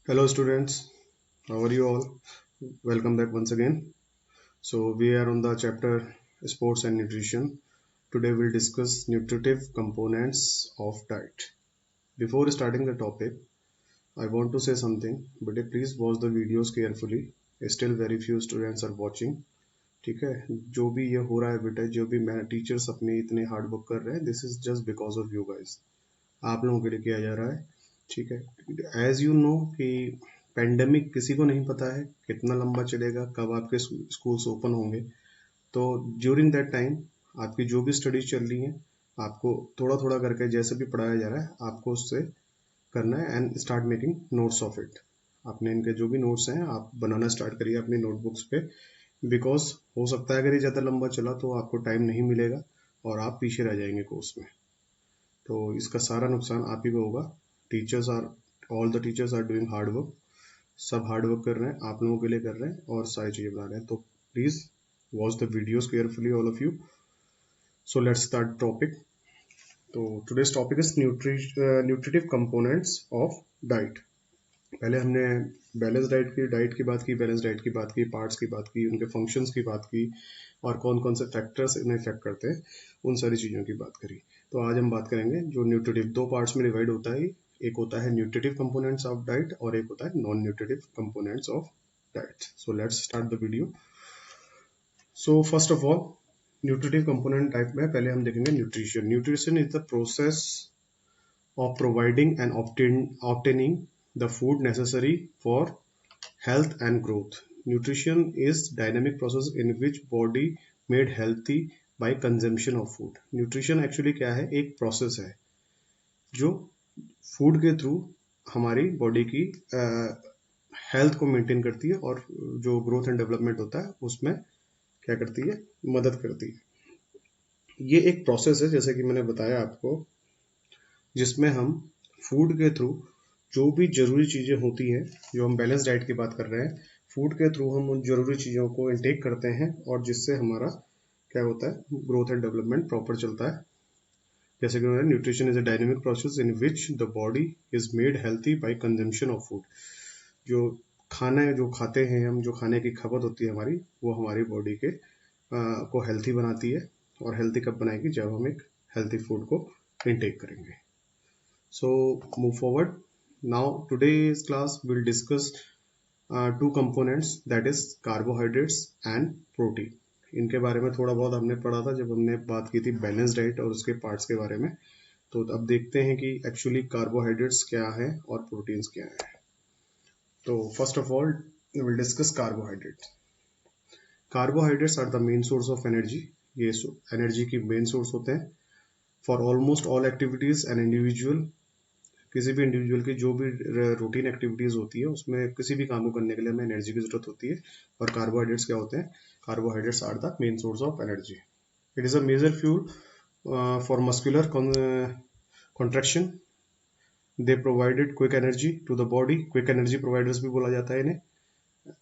Hello students, how are you all? Welcome back once again. So we are on the chapter Sports and Nutrition. Today we'll discuss nutritive components of diet. Before starting the topic, I want to say something, but please watch the videos carefully. Still very few students are watching. ठीक है, जो भी ये हो रहा है बेटा, जो भी मैं टीचर्स अपने इतने हार्ड वर्क कर रहे हैं, this is just because of you guys. आप लोगों के लिए किया जा रहा है. ठीक है, एज यू नो कि पेंडेमिक किसी को नहीं पता है कितना लंबा चलेगा, कब आपके स्कूल्स ओपन होंगे. तो ड्यूरिंग दैट टाइम आपकी जो भी स्टडीज चल रही हैं, आपको थोड़ा थोड़ा करके जैसे भी पढ़ाया जा रहा है आपको उससे करना है and start making notes of it. आपने इनके जो भी नोट्स हैं आप बनाना स्टार्ट करिए अपनी नोटबुक्स पे. बिकॉज हो सकता है अगर ये ज़्यादा लंबा चला तो आपको टाइम नहीं मिलेगा और आप पीछे रह जाएंगे कोर्स में. तो इसका सारा नुकसान आप ही को होगा. Teachers are all the teachers are doing hard work. सब हार्ड वर्क कर रहे हैं, आप लोगों के लिए कर रहे हैं और सारी चीज़ें बना रहे हैं. तो please watch the videos carefully all of you. So let's start topic. तो today's topic is nutritive components of diet. पहले हमने बैलेंस डाइट की बात की, बैलेंस डाइट की बात की, पार्ट्स की बात की, उनके फंक्शंस की बात की और कौन कौन से फैक्टर्स इन्हें इफेक्ट करते हैं, उन सारी चीज़ों की बात करी. तो आज हम बात करेंगे जो न्यूट्रिटिव दो पार्ट्स में डिवाइड होता है. एक होता है न्यूट्रिटिव कंपोनेंट्स ऑफ डाइट और एक होता है non nutritive components of diet. So let's start the video. So first of all nutritive component type में पहले हम देखेंगे nutrition. Nutrition is the process of providing and obtaining the food necessary for health and growth. Nutrition is dynamic process in which body made healthy by consumption of food. Nutrition actually क्या है, एक process है जो food के through हमारी body की health को maintain करती है और जो ग्रोथ एंड डेवलपमेंट होता है उसमें क्या करती है, मदद करती है. ये एक प्रोसेस है जैसे कि मैंने बताया आपको, जिसमें हम फूड के थ्रू जो भी जरूरी चीज़ें होती हैं, जो हम बैलेंस डाइट की बात कर रहे हैं, फूड के थ्रू हम उन जरूरी चीज़ों को इनटेक करते हैं और जिससे हमारा क्या होता है, ग्रोथ एंड डेवलपमेंट प्रॉपर चलता है. जैसे कि nutrition is a dynamic process in which the body is made healthy by consumption of food. जो खाना है, जो खाते हैं हम, जो खाने की खपत होती है हमारी, वो हमारी बॉडी के को हेल्थी बनाती है. और हेल्थी कब बनाएगी, जब हम एक हेल्थी फूड को इनटेक करेंगे. So move forward. Now today's class will discuss two components, that is carbohydrates and protein. इनके बारे में थोड़ा बहुत हमने पढ़ा था जब हमने बात की थी बैलेंस डाइट और उसके पार्ट्स के बारे में. तो अब देखते हैं कि एक्चुअली कार्बोहाइड्रेट्स क्या है और प्रोटीन्स क्या है. तो first of all will discuss carbohydrates. Carbohydrates are the main source of energy. ये एनर्जी की मेन सोर्स होते हैं for almost all activities and individual. किसी भी इंडिविजुअल की जो भी रूटीन एक्टिविटीज होती है उसमें किसी भी काम को करने के लिए हमें एनर्जी की जरूरत होती है. और कार्बोहाइड्रेट्स क्या होते हैं, carbohydrates are the main source of energy. It is a major fuel for muscular contraction. They provided quick energy to the body. Quick energy providers भी बोला जाता है इन्हें.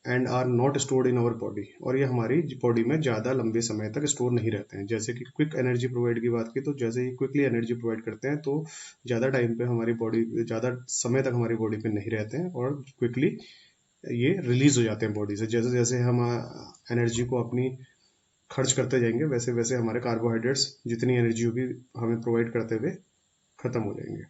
And are not stored in our body. और ये हमारी body में ज़्यादा लंबे समय तक स्टोर नहीं रहते हैं. जैसे कि क्विक एनर्जी प्रोवाइड की बात की, तो जैसे ही क्विकली एनर्जी प्रोवाइड करते हैं तो ज़्यादा टाइम पे हमारी बॉडी, ज़्यादा समय तक हमारी बॉडी पे नहीं रहते हैं और क्विकली ये रिलीज हो जाते हैं बॉडी से. जैसे जैसे हम एनर्जी को अपनी खर्च करते जाएंगे वैसे वैसे हमारे कार्बोहाइड्रेट्स जितनी एनर्जी होगी हमें प्रोवाइड करते हुए खत्म हो जाएंगे.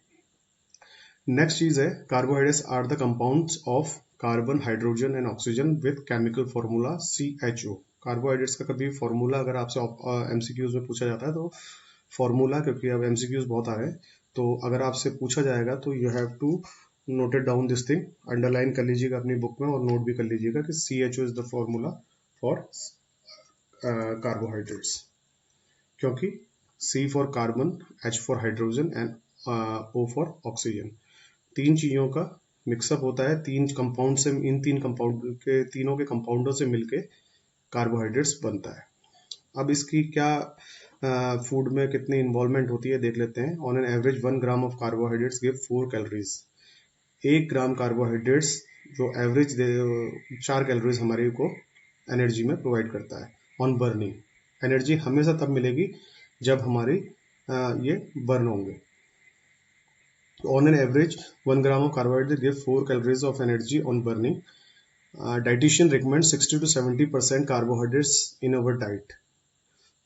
नेक्स्ट चीज है, carbohydrates are the compounds of carbon, hydrogen and oxygen with chemical formula CHO. Carbohydrates का कभी फॉर्मूला अगर आपसे एमसीक्यूज में पूछा जाता है तो फॉर्मूला, क्योंकि अब एमसीक्यूज बहुत आ रहे हैं, तो अगर आपसे पूछा जाएगा तो you have to noted down this thing. Underline कर लीजिएगा अपनी बुक में और नोट भी कर लीजिएगा कि CHO is the formula for carbohydrates. क्योंकि C for carbon, H for hydrogen and O for oxygen, तीन चीजों का मिक्सअप होता है. तीन कंपाउंड से, इन तीन कंपाउंड के, तीनों के कंपाउंडों से मिलके कार्बोहाइड्रेट्स बनता है. अब इसकी क्या फूड में कितनी इन्वॉल्वमेंट होती है देख लेते हैं. On an average 1 gram of carbohydrates give 4 calories. 1 gram carbohydrates जो एवरेज 4 कैलोरीज हमारे को एनर्जी में प्रोवाइड करता है ऑन बर्निंग. एनर्जी हमेशा तब मिलेगी जब हमारी ये बर्न होंगे. On an average, 1 gram of carbohydrate gives 4 calories of energy on burning. Dietitian recommends 60 to 70% carbohydrates in our diet,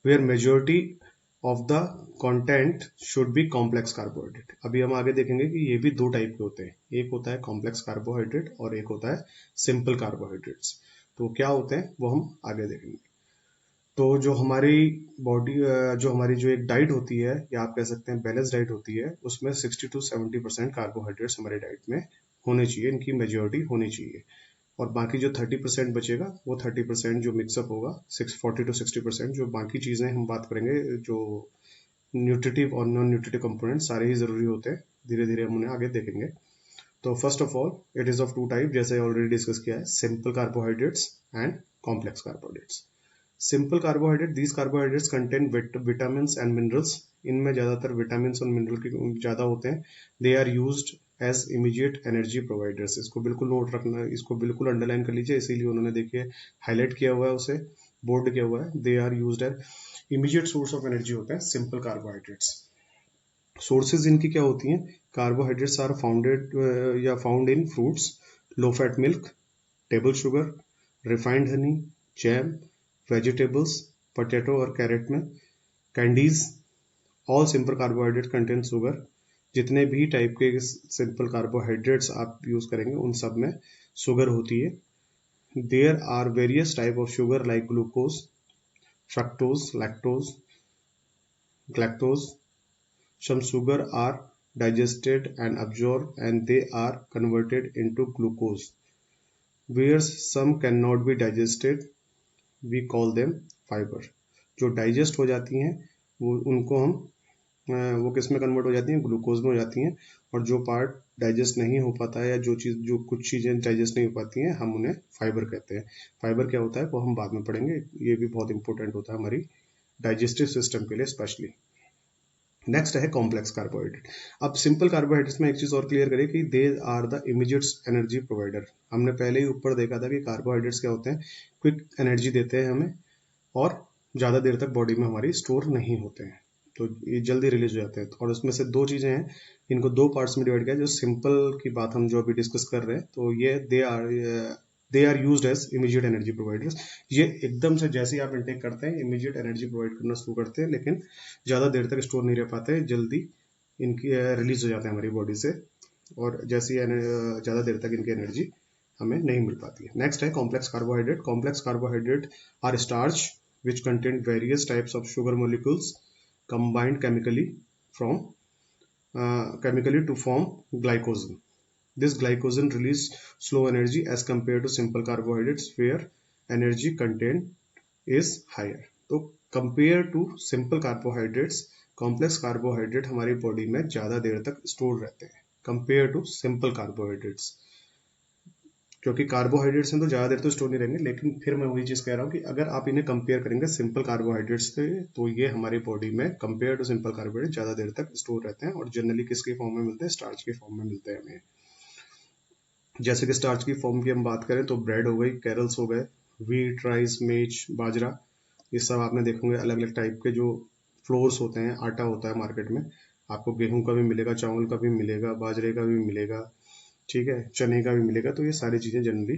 where majority of the content should be complex carbohydrate. अभी हम आगे देखेंगे कि ये भी दो टाइप के होते हैं, एक होता है कॉम्प्लेक्स कार्बोहाइड्रेट और एक होता है सिंपल कार्बोहाइड्रेट्स. तो क्या होते हैं वो हम आगे देखेंगे. तो जो हमारी बॉडी जो एक डाइट होती है या आप कह सकते हैं बैलेंस डाइट होती है, उसमें 60 to 70% कार्बोहाइड्रेट्स हमारे डाइट में होने चाहिए, इनकी मेजोरिटी होनी चाहिए. और बाकी जो 30% बचेगा वो 30% जो मिक्सअप होगा 40 to 60% जो बाकी चीज़ें हम बात करेंगे, जो न्यूट्रिटिव और नॉन न्यूट्रिटिव कंपोनेंट सारे ही ज़रूरी होते हैं, धीरे धीरे हम उन्हें आगे देखेंगे. तो first of all it is of two type, जैसे ऑलरेडी डिस्कस किया है, simple carbohydrates and complex carbohydrates. Simple carbohydrate, these carbohydrates contain vitamin and minerals. इनमें ज़्यादातर विटामिन और मिनरल की ज़्यादा होते हैं. They are used as immediate energy providers. इसको बिल्कुल नोट रखना, इसको बिल्कुल अंडरलाइन कर लीजिए, इसीलिए उन्होंने देखिए हाईलाइट किया हुआ है, उसे बोर्ड किया हुआ है. They are used as immediate source of energy होता है सिंपल कार्बोहाइड्रेट्स. सोर्सेज इनकी क्या होती हैं? Carbohydrates are found in fruits, low fat milk, table sugar, refined honey, jam, vegetables, potato और कैरेट में, candies. All simple carbohydrate contain sugar. जितने भी टाइप के सिंपल कार्बोहाइड्रेट्स आप यूज करेंगे उन सब में शुगर होती है. There are various type of sugar like glucose, fructose, lactose. Some sugar are digested and absorbed and they are converted into glucose. Where some cannot be digested, we call them fiber. जो digest हो जाती हैं वो उनको हम वो किस में कन्वर्ट हो जाती हैं? ग्लूकोज में हो जाती हैं. और जो पार्ट डाइजेस्ट नहीं हो पाता है या जो कुछ चीज़ें डाइजेस्ट नहीं हो पाती हैं, हम उन्हें फाइबर कहते हैं. फाइबर क्या होता है वो हम बाद में पढ़ेंगे, ये भी बहुत इंपॉर्टेंट होता है हमारी डाइजेस्टिव सिस्टम के लिए स्पेशली. नेक्स्ट है कॉम्प्लेक्स कार्बोहाइड्रेट. अब सिंपल कार्बोहाइड्रेट्स में एक चीज और क्लियर करें कि they are the immediate energy provider. हमने पहले ही ऊपर देखा था कि कार्बोहाइड्रेट्स क्या होते हैं? क्विक एनर्जी देते हैं हमें और ज़्यादा देर तक बॉडी में हमारी स्टोर नहीं होते हैं, तो ये जल्दी रिलीज हो जाते हैं. और उसमें से दो चीज़ें हैं, इनको दो पार्ट्स में डिवाइड किया. जो सिंपल की बात हम जो अभी डिस्कस कर रहे हैं, तो ये they are used as immediate energy providers. ये एकदम से जैसे ही आप इंटेक करते हैं इमीडिएट एनर्जी प्रोवाइड करना शुरू करते हैं, लेकिन ज़्यादा देर तक स्टोर नहीं रह पाते, जल्दी इनकी रिलीज हो जाते हैं हमारी बॉडी से, और जैसी ज़्यादा देर तक इनकी एनर्जी हमें नहीं मिल पाती है. नेक्स्ट है complex carbohydrate. Complex carbohydrate are starch which contain various types of sugar molecules combined chemically to form glycogen. This glycogen release slow energy as compared to simple carbohydrates where energy content is higher. तो compare to simple carbohydrates, complex carbohydrate हमारी body में ज़्यादा देर तक store रहते हैं compare to simple carbohydrates. क्योंकि carbohydrates हैं तो ज़्यादा देर तो स्टोर नहीं रहेंगे, लेकिन फिर मैं वही चीज़ कह रहा हूँ कि अगर आप इन्हें कंपेयर करेंगे सिंपल कार्बोहाइड्रेट्स से, तो ये हमारी बॉडी में कंपेयर टू सिंपल कार्बोहाइड्रेट ज़्यादा देर तक स्टोर रहते हैं, और जनरली किसके फॉर्म में मिलते हैं? स्टार्च के फॉर्म में मिलते हैं हमें. जैसे कि स्टार्च की फॉर्म की हम बात करें तो ब्रेड हो गई, कैरल्स हो गए, व्हीट, राइस, मेज, बाजरा, ये सब आपने देखोगे अलग अलग टाइप के जो फ्लोर्स होते हैं, आटा होता है मार्केट में. आपको गेहूं का भी मिलेगा, चावल का भी मिलेगा, बाजरे का भी मिलेगा, ठीक है, चने का भी मिलेगा. तो ये सारी चीज़ें जनरली,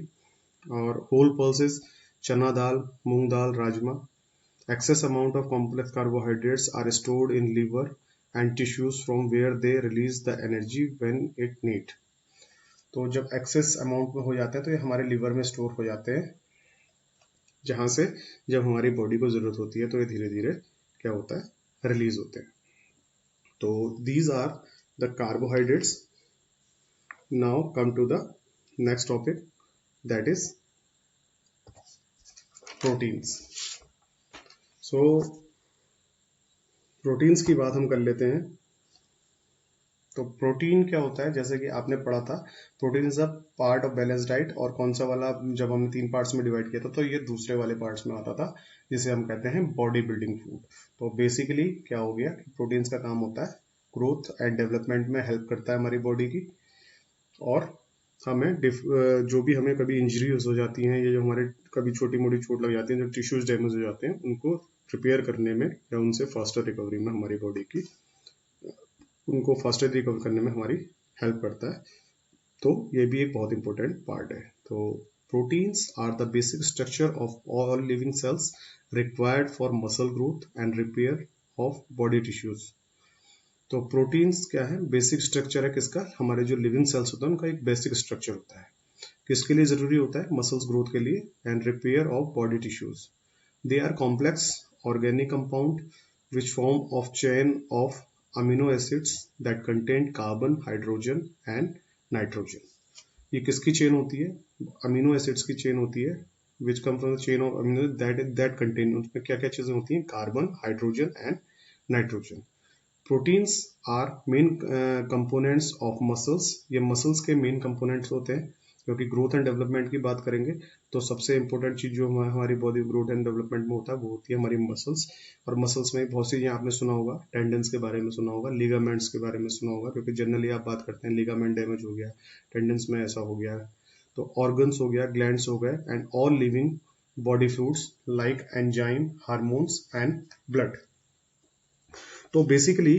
और whole pulses, chana dal, moong dal, rajma. Excess amount of complex carbohydrates are stored in liver and tissues from where they release the energy when it need. तो जब एक्सेस अमाउंट में हो जाते हैं तो ये हमारे लीवर में स्टोर हो जाते हैं, जहां से जब हमारी बॉडी को जरूरत होती है तो ये धीरे धीरे क्या होता है? रिलीज होते हैं. तो these are the carbohydrates. Now come to the next topic, that is proteins. So proteins की बात हम कर लेते हैं. तो प्रोटीन क्या होता है? जैसे कि आपने पढ़ा था, protein is a part of balance diet. और कौन सा वाला? जब हमने 3 पार्ट्स में डिवाइड किया था तो ये दूसरे वाले पार्ट्स में आता था, जिसे हम कहते हैं बॉडी बिल्डिंग फूड. तो बेसिकली क्या हो गया कि प्रोटीन्स का काम होता है ग्रोथ एंड डेवलपमेंट में हेल्प करता है हमारी बॉडी की, और हमें जो भी हमें कभी इंजरीज हो जाती हैं या जो हमारे कभी छोटी मोटी चोट लग जाती है, जो टिश्यूज डैमेज हो जाते हैं, उनको रिपेयर करने में या उनसे फास्टर रिकवरी में हमारी बॉडी की उनको फास्टर रिकवर करने में हमारी हेल्प करता है। तो ये भी एक बहुत इंपॉर्टेंट पार्ट है। तो proteins are the basic structure of all living cells required for muscle growth and repair of body tissues. तो प्रोटीन्स क्या है, बेसिक स्ट्रक्चर है किसका, हमारे जो लिविंग सेल्स होता है उनका एक बेसिक स्ट्रक्चर होता है। किसके लिए जरूरी होता है, मसल्स ग्रोथ के लिए and repair of body tissues. They are complex organic compound which form of chain of amino acids that contain carbon, hydrogen and nitrogen. ये किसकी चेन होती है, अमीनो एसिड्स की चेन होती है, which come from the chain of amino that contain, उसमें क्या क्या चीजें होती हैं, carbon, hydrogen and nitrogen. Proteins are main components of muscles, ये मसल्स के मेन कंपोनेंट्स होते हैं। क्योंकि ग्रोथ एंड डेवलपमेंट की बात करेंगे तो सबसे इंपॉर्टेंट चीज जो हमारी बॉडी ग्रोथ एंड डेवलपमेंट में होता है वो होती है हमारी मसल्स। और मसल्स में बहुत सी आपने सुना होगा, टेंडन्स के बारे में सुना होगा, लिगामेंट्स के बारे में सुना होगा, क्योंकि जनरली आप बात करते हैं लिगामेंट डैमेज हो गया, टेंडन्स में ऐसा हो गया, तो ऑर्गन्स हो गया, ग्लैंड्स हो गए and all living body fluids like enzyme, hormones and blood. तो बेसिकली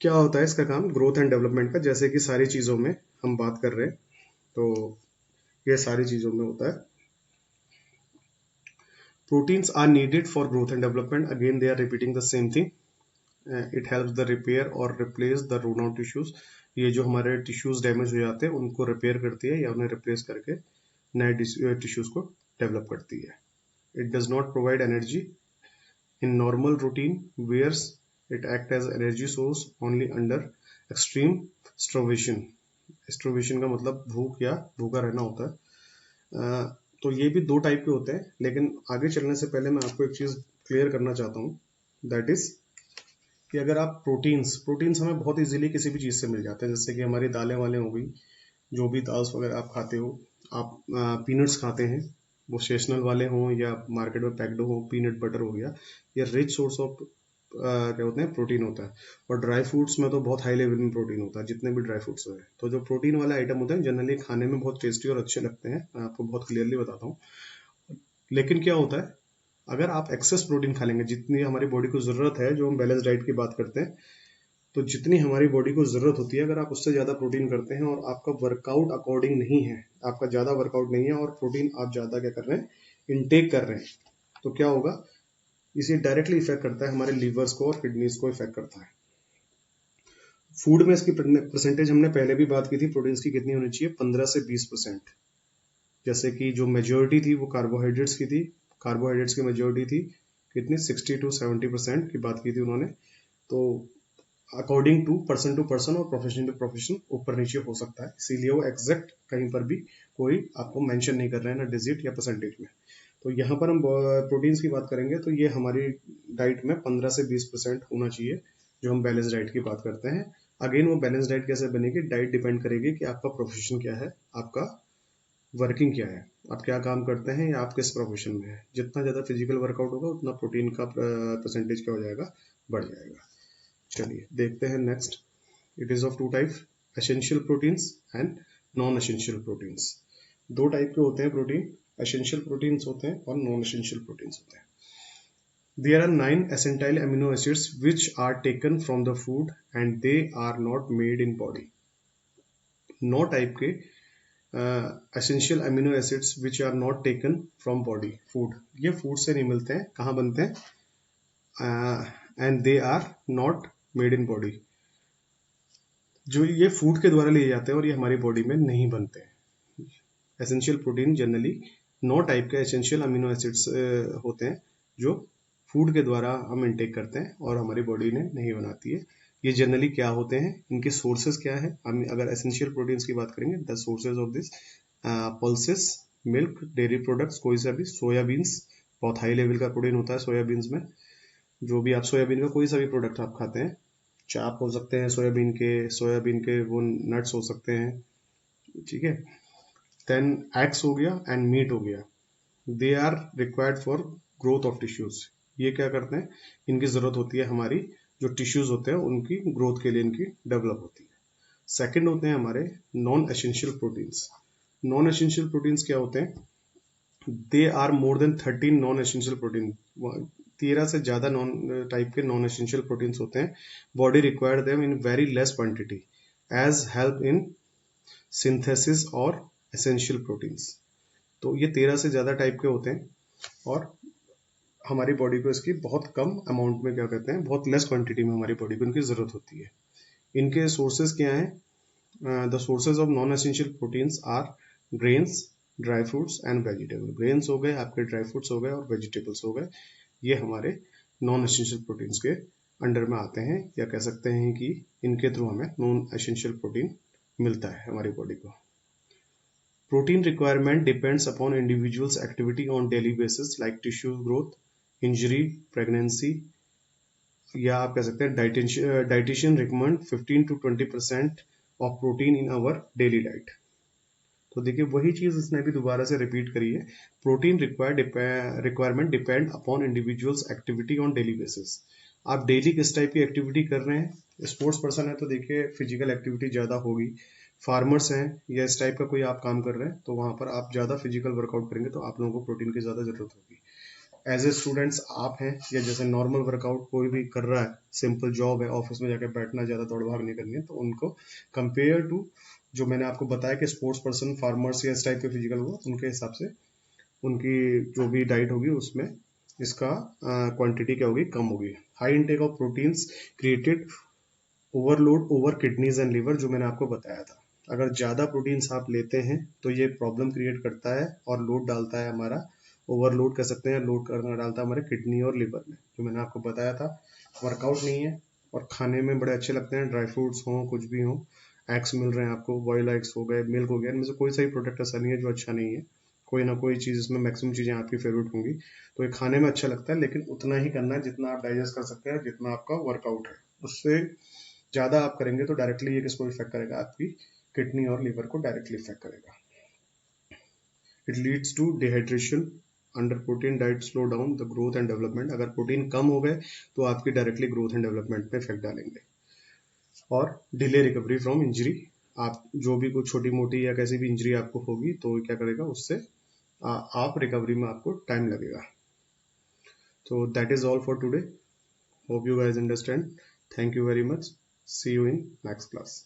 क्या होता है इसका काम, ग्रोथ एंड डेवलपमेंट का, जैसे कि सारी चीजों में हम बात कर रहे हैं तो ये सारी चीजों में होता है। Proteins are needed for growth and development, again they are repeating the same thing. It helps the repair और replace the worn out tissues. ये जो हमारे टिश्यूज डैमेज हो जाते हैं उनको रिपेयर करती है या उन्हें रिप्लेस करके नए टिश्यूज को डेवलप करती है। It does not provide energy in normal routine whereas it act as energy source only under extreme starvation. Starvation का मतलब भूख या भूखा रहना होता है। तो ये भी दो टाइप के होते हैं, लेकिन आगे चलने से पहले मैं आपको एक चीज क्लियर करना चाहता हूँ, दैट इज कि अगर आप प्रोटीन्स हमें बहुत इजीली किसी भी चीज से मिल जाते हैं, जैसे कि हमारी दालें वालें हो गई, जो भी दाल्स वगैरह आप खाते हो, आप पीनट्स खाते हैं, वो सेशनल वाले हों या मार्केट में पैक्ड हो, पीनट बटर हो गया, ये रिच सोर्स ऑफ क्या होते हैं, प्रोटीन होता है। और ड्राई फ्रूट्स में तो बहुत हाई लेवल में प्रोटीन होता है, जितने भी ड्राई फ्रूट्स हैं। तो जो प्रोटीन वाले आइटम होते हैं जनरली खाने में बहुत टेस्टी और अच्छे लगते हैं, मैं आपको बहुत क्लियरली बताता हूँ। लेकिन क्या होता है, अगर आप एक्सेस प्रोटीन खा लेंगे, जितनी हमारी बॉडी को जरूरत है, जो हम बैलेंस डाइट की बात करते हैं, तो जितनी हमारी बॉडी को जरूरत होती है, अगर आप उससे ज्यादा प्रोटीन करते हैं और आपका वर्कआउट अकॉर्डिंग नहीं है, आपका ज्यादा वर्कआउट नहीं है और प्रोटीन आप ज्यादा क्या कर रहे हैं, इनटेक कर रहे हैं, तो क्या होगा, इसे डायरेक्टली इफेक्ट करता है हमारे लीवर्स को और किडनीज को इफेक्ट करता है। फूड में इसकी परसेंटेज हमने पहले भी बात की थी, प्रोटीन्स की कितनी होनी चाहिए, 15 से 20%। जैसे कि जो मेजोरिटी थी वो कार्बोहाइड्रेट्स की थी, कार्बोहाइड्रेट्स की मेजोरिटी थी कितनी, 60 to 70% की बात की थी उन्होंने। तो अकॉर्डिंग टू पर्सन और प्रोफेशन टू प्रोफेशन ऊपर नीचे हो सकता है, इसीलिए वो एग्जैक्ट कहीं पर भी कोई आपको मेंशन नहीं कर रहे हैं, ना डिजिट या परसेंटेज में। तो यहाँ पर हम प्रोटीन्स की बात करेंगे तो ये हमारी डाइट में 15 से 20% होना चाहिए, जो हम बैलेंस डाइट की बात करते हैं। अगेन वो बैलेंस डाइट कैसे बनेगी, डाइट डिपेंड करेगी कि आपका प्रोफेशन क्या है, आपका वर्किंग क्या है, आप क्या काम करते हैं या आप किस प्रोफेशन में है। जितना ज्यादा फिजिकल वर्कआउट होगा उतना प्रोटीन का परसेंटेज क्या हो जाएगा, बढ़ जाएगा। चलिए देखते हैं next. It is of two type, essential proteins and non essential proteins. दो टाइप के होते हैं प्रोटीन, एसेंशियल प्रोटीन्स होते हैं और नॉन एसेंशियल प्रोटीन्स होते हैं। There are 9 essential amino acids which are taken from the food and they are not made in body. 9 type के essential amino acids which are not taken from body, food, ये food से नहीं मिलते हैं, कहाँ बनते हैं, and they are not made in body. जो ये फूड के द्वारा लिए जाते हैं और ये हमारी बॉडी में नहीं बनते हैं। एसेंशियल प्रोटीन जनरली 9 टाइप के एसेंशियल अमीनो एसिड्स होते हैं जो फूड के द्वारा हम इनटेक करते हैं और हमारी बॉडी ने नहीं बनाती है। ये जनरली क्या होते हैं, इनके सोर्सेज क्या है, हम अगर एसेंशियल प्रोटीन्स की बात करेंगे, the sources of this pulses, milk, dairy products, कोई सा भी, सोयाबीन्स, बहुत हाई लेवल का प्रोटीन होता है सोयाबीन्स में। जो भी आप सोयाबीन का कोई सा भी प्रोडक्ट आप खाते हैं, चाप हो सकते हैं सोयाबीन के वो नट्स हो सकते हैं, ठीक है। देन एग्स हो गया एंड मीट हो गया, they are required for growth of tissues. ये क्या करते हैं, इनकी जरूरत होती है हमारी जो टिश्यूज होते हैं उनकी ग्रोथ के लिए, इनकी डेवलप होती है। सेकंड होते हैं हमारे non essential proteins. Non essential proteins क्या होते हैं, they are more than 13 non essential protein. 13 से ज़्यादा टाइप के नॉन एसेंशियल प्रोटीन्स होते हैं. Body require them in very less quantity as help in synthesis और एसेंशियल प्रोटीन्स. तो ये 13 से ज़्यादा टाइप के होते हैं और हमारी बॉडी को इसकी बहुत कम अमाउंट में, क्या कहते हैं, बहुत लेस क्वांटिटी में हमारी बॉडी को इनकी ज़रूरत होती है. इनके सोर्सेज क्या हैं? The sources of non essential proteins are grains, dry fruits and vegetable. Grains हो गए आपके, ड्राई फ्रूट्स हो गए और वेजिटेबल्स हो गए. ये हमारे नॉन एसेंशियल प्रोटीन्स के अंडर में आते हैं, या कह सकते हैं कि इनके थ्रू हमें नॉन एसेंशियल प्रोटीन मिलता है हमारी बॉडी को. Protein requirement depends upon individual's activity on daily basis like tissue growth, injury, pregnancy, या आप कह सकते हैं dietitian recommend 15 to 20% of protein in our daily diet. तो देखिए वही चीज इसने भी दोबारा से रिपीट करी है. Protein requirement depend upon individuals activity on daily basis. आप डेली किस टाइप की एक्टिविटी कर रहे हैं. स्पोर्ट्स पर्सन है तो देखिए फिजिकल एक्टिविटी ज़्यादा होगी. फार्मर्स हैं या इस टाइप का कोई आप काम कर रहे हैं तो वहाँ पर आप ज़्यादा फिजिकल वर्कआउट करेंगे तो आप लोगों को प्रोटीन की ज़्यादा ज़रूरत होगी. एज ए स्टूडेंट्स आप हैं या जैसे नॉर्मल वर्कआउट कोई भी कर रहा है, सिंपल जॉब है, ऑफिस में जाकर बैठना, ज़्यादा दौड़ भाग नहीं करनी है, तो उनको कंपेयर टू जो मैंने आपको बताया कि स्पोर्ट्स पर्सन, फार्मर्स या इस टाइप के फिजिकल हो, उनके हिसाब से उनकी जो भी डाइट होगी उसमें इसका क्वांटिटी क्या होगी, कम होगी. High intake of proteins created overload over kidneys and liver, जो मैंने आपको बताया था. अगर ज़्यादा प्रोटीन्स आप लेते हैं तो ये प्रॉब्लम क्रिएट करता है और लोड डालता है हमारा, ओवरलोड कर सकते हैं, लोड करना डालता है हमारे किडनी और लिवर में, जो मैंने आपको बताया था. वर्कआउट नहीं है और खाने में बड़े अच्छे लगते हैं, ड्राई फ्रूट्स हों, कुछ भी हो, एग्स मिल रहे हैं आपको, बॉयल एग्स हो गए, मिल्क हो गया, इनमें से कोई सा ही प्रोडक्ट ऐसा नहीं है जो अच्छा नहीं है. कोई ना कोई चीज़ इसमें, मैक्सिमम चीज़ें आपकी फेवरेट होंगी. तो ये खाने में अच्छा लगता है, लेकिन उतना ही करना है जितना आप डाइजेस्ट कर सकते हैं, जितना आपका वर्कआउट है. उससे ज़्यादा आप करेंगे तो डायरेक्टली ये किसको इफेक्ट करेगा, आपकी किडनी और लिवर को डायरेक्टली इफेक्ट करेगा. It leads to dehydration. Under protein diet slow down the growth and development. अगर प्रोटीन कम हो गए तो आपकी डायरेक्टली ग्रोथ एंड डेवलपमेंट पे इफेक्ट डालेंगे. और डिले रिकवरी फ्रॉम इंजरी. आप जो भी कुछ छोटी मोटी या कैसी भी इंजरी आपको होगी तो क्या करेगा, उससे आप रिकवरी में आपको टाइम लगेगा. तो that is all for today. Hope you guys understand. Thank you very much. See you in next class.